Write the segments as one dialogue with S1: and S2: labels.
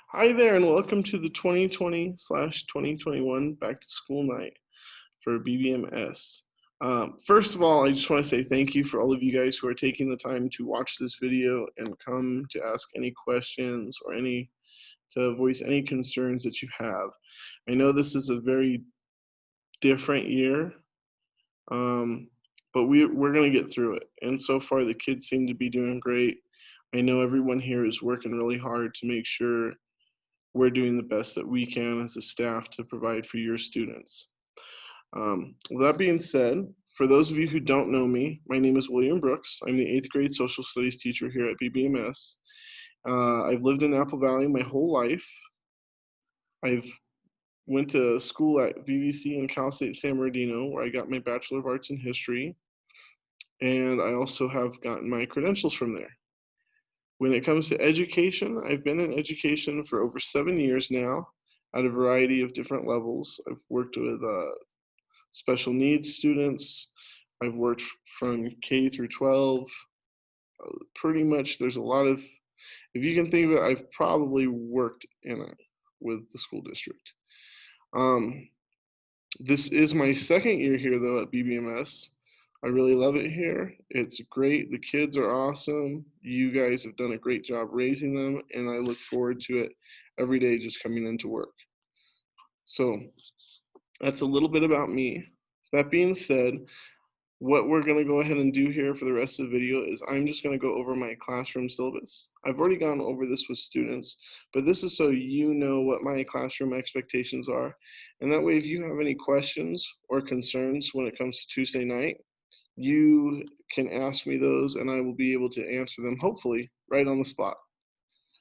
S1: Hi there, and welcome to the 2020/2021 back to school night for BBMS. First of all, I just want to say thank you for all of you guys who are taking the time to watch this video and come to ask any questions or to voice any concerns that you have. I know this is a very different year, um, but we're going to get through it. And so far, the kids seem to be doing great. I know everyone here is working really hard to make sure we're doing the best that we can as a staff to provide for your students. With that being said, for those of you who don't know me, my name is William Brooks. I'm the 8th grade social studies teacher here at BBMS. I've lived in Apple Valley my whole life. I've went to school at VVC and Cal State San Bernardino, where I got my Bachelor of Arts in History, and I also have gotten my credentials from there. When it comes to education, I've been in education for over 7 years now at a variety of different levels. I've worked with special needs students. I've worked from K through 12. Pretty much there's a lot of, if you can think of it, I've probably worked in it with the school district. This is my second year here though at BBMS. I really love it here. It's great. The kids are awesome. You guys have done a great job raising them, and I look forward to it every day just coming into work. So that's a little bit about me. That being said, what we're going to go ahead and do here for the rest of the video is I'm just going to go over my classroom syllabus. I've already gone over this with students, but this is so you know what my classroom expectations are. And that way, if you have any questions or concerns when it comes to Tuesday night, you can ask me those and I will be able to answer them, hopefully, right on the spot.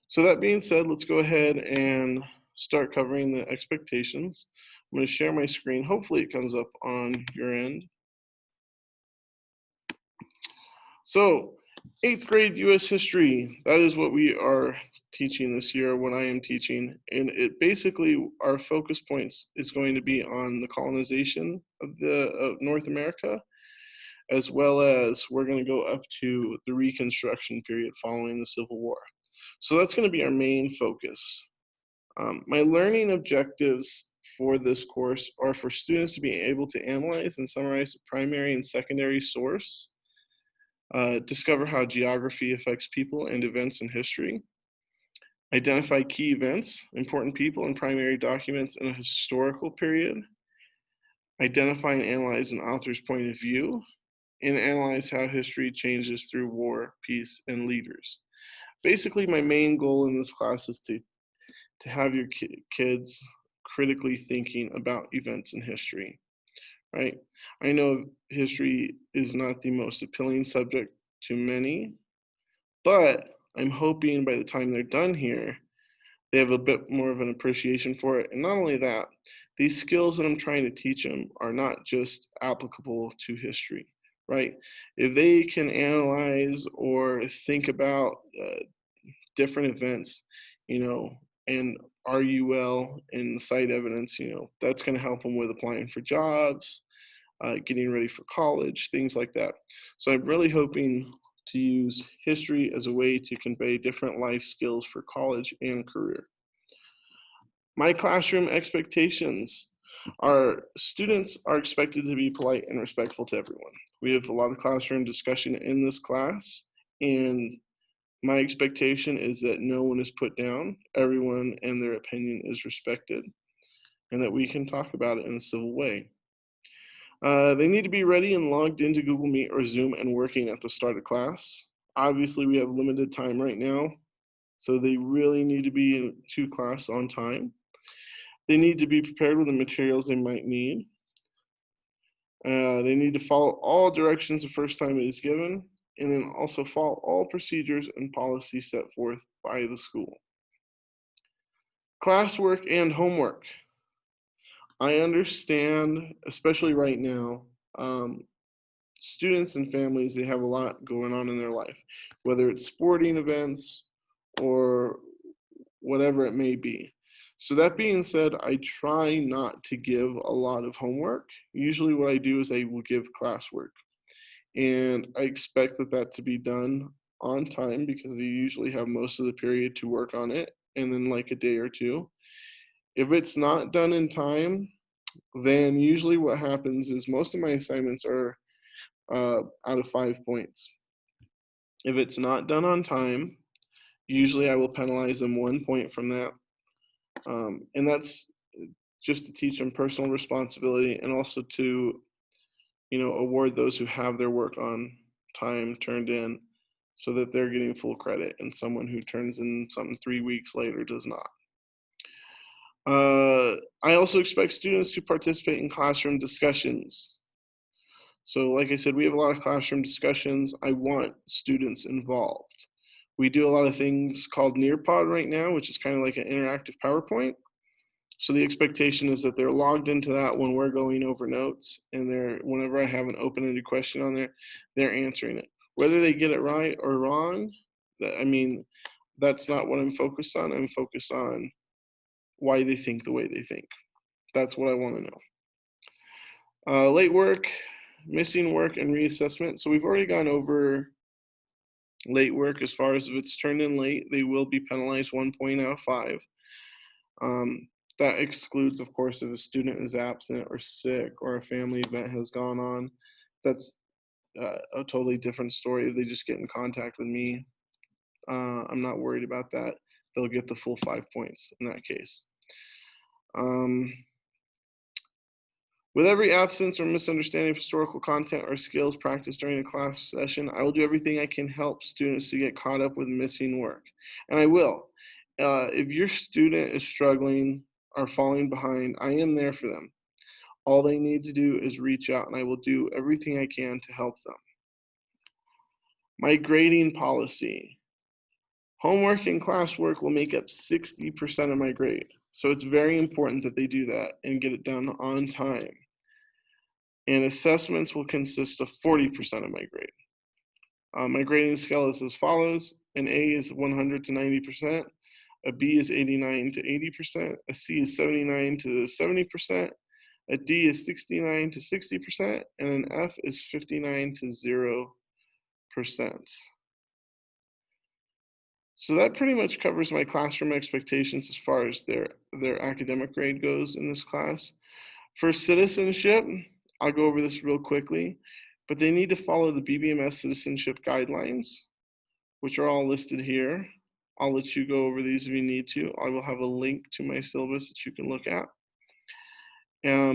S1: So that being said, let's go ahead and start covering the expectations. I'm going to share my screen. Hopefully it comes up on your end. So 8th grade U.S. history, that is what we are teaching this year, what I am teaching. And it basically, our focus points is going to be on the colonization of North America, as well as we're going to go up to the Reconstruction period following the Civil War. So that's going to be our main focus. My learning objectives for this course are for students to be able to analyze and summarize the primary and secondary source, discover how geography affects people and events in history, identify key events, important people, and primary documents in a historical period, identify and analyze an author's point of view, and analyze how history changes through war, peace, and leaders. Basically, my main goal in this class is to have your kids critically thinking about events in history, right? I know history is not the most appealing subject to many, but I'm hoping by the time they're done here, they have a bit more of an appreciation for it. And not only that, these skills that I'm trying to teach them are not just applicable to history, right? If they can analyze or think about different events, and RUL and cite evidence, that's going to help them with applying for jobs, getting ready for college, things like that. So I'm really hoping to use history as a way to convey different life skills for college and career. My classroom expectations are students are expected to be polite and respectful to everyone. We have a lot of classroom discussion in this class, and my expectation is that no one is put down, everyone and their opinion is respected, and that we can talk about it in a civil way. They need to be ready and logged into Google Meet or Zoom and working at the start of class. Obviously, we have limited time right now, so they really need to be to class on time. They need to be prepared with the materials they might need. They need to follow all directions the first time it is given, and then also follow all procedures and policies set forth by the school. Classwork and homework. I understand, especially right now, students and families, they have a lot going on in their life, whether it's sporting events or whatever it may be. So that being said, I try not to give a lot of homework. Usually what I do is I will give classwork. And I expect that to be done on time because you usually have most of the period to work on it and then like a day or two. If it's not done in time, then usually what happens is most of my assignments are out of 5 points. If it's not done on time, usually I will penalize them 1 point from that. And that's just to teach them personal responsibility and also to, award those who have their work on time turned in so that they're getting full credit and someone who turns in something 3 weeks later does not. I also expect students to participate in classroom discussions. So like I said, we have a lot of classroom discussions. I want students involved. We do a lot of things called Nearpod right now, which is kind of like an interactive PowerPoint. So the expectation is that they're logged into that when we're going over notes, and whenever I have an open-ended question on there, they're answering it. Whether they get it right or wrong, that's not what I'm focused on. I'm focused on why they think the way they think. That's what I want to know. Late work, missing work, and reassessment. So we've already gone over late work. As far as if it's turned in late, they will be penalized 1 point out of 5. That excludes, of course, if a student is absent or sick or a family event has gone on. That's a totally different story. If they just get in contact with me, I'm not worried about that. They'll get the full 5 points in that case. With every absence or misunderstanding of historical content or skills practiced during a class session, I will do everything I can help students to get caught up with missing work. And I will. If your student is struggling or falling behind, I am there for them. All they need to do is reach out, and I will do everything I can to help them. My grading policy. Homework and classwork will make up 60% of my grade. So it's very important that they do that and get it done on time. And assessments will consist of 40% of my grade. My grading scale is as follows. An A is 100 to 90%, a B is 89 to 80%, a C is 79 to 70%, a D is 69 to 60%, and an F is 59 to 0%. So that pretty much covers my classroom expectations as far as their academic grade goes in this class. For citizenship, I'll go over this real quickly, but they need to follow the BBMS citizenship guidelines, which are all listed here. I'll let you go over these if you need to. I will have a link to my syllabus that you can look at.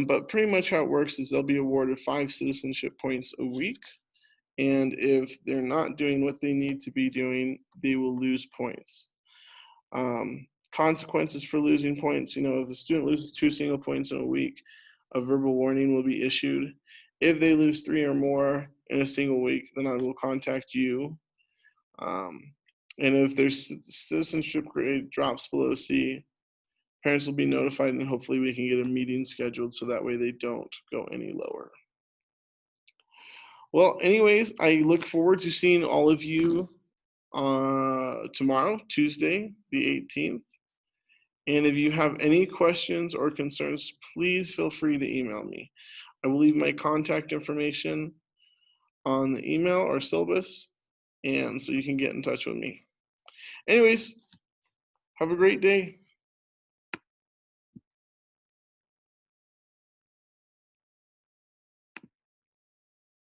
S1: But pretty much how it works is they'll be awarded 5 citizenship points a week. And if they're not doing what they need to be doing, they will lose points. Consequences for losing points, if a student loses 2 single points in a week, a verbal warning will be issued. If they lose 3 or more in a single week, then I will contact you. And if their citizenship grade drops below C, parents will be notified, and hopefully we can get a meeting scheduled so that way they don't go any lower. Well, anyways, I look forward to seeing all of you tomorrow, Tuesday, the 18th. And if you have any questions or concerns, please feel free to email me. I will leave my contact information on the email or syllabus, and so you can get in touch with me. Anyways, have a great day.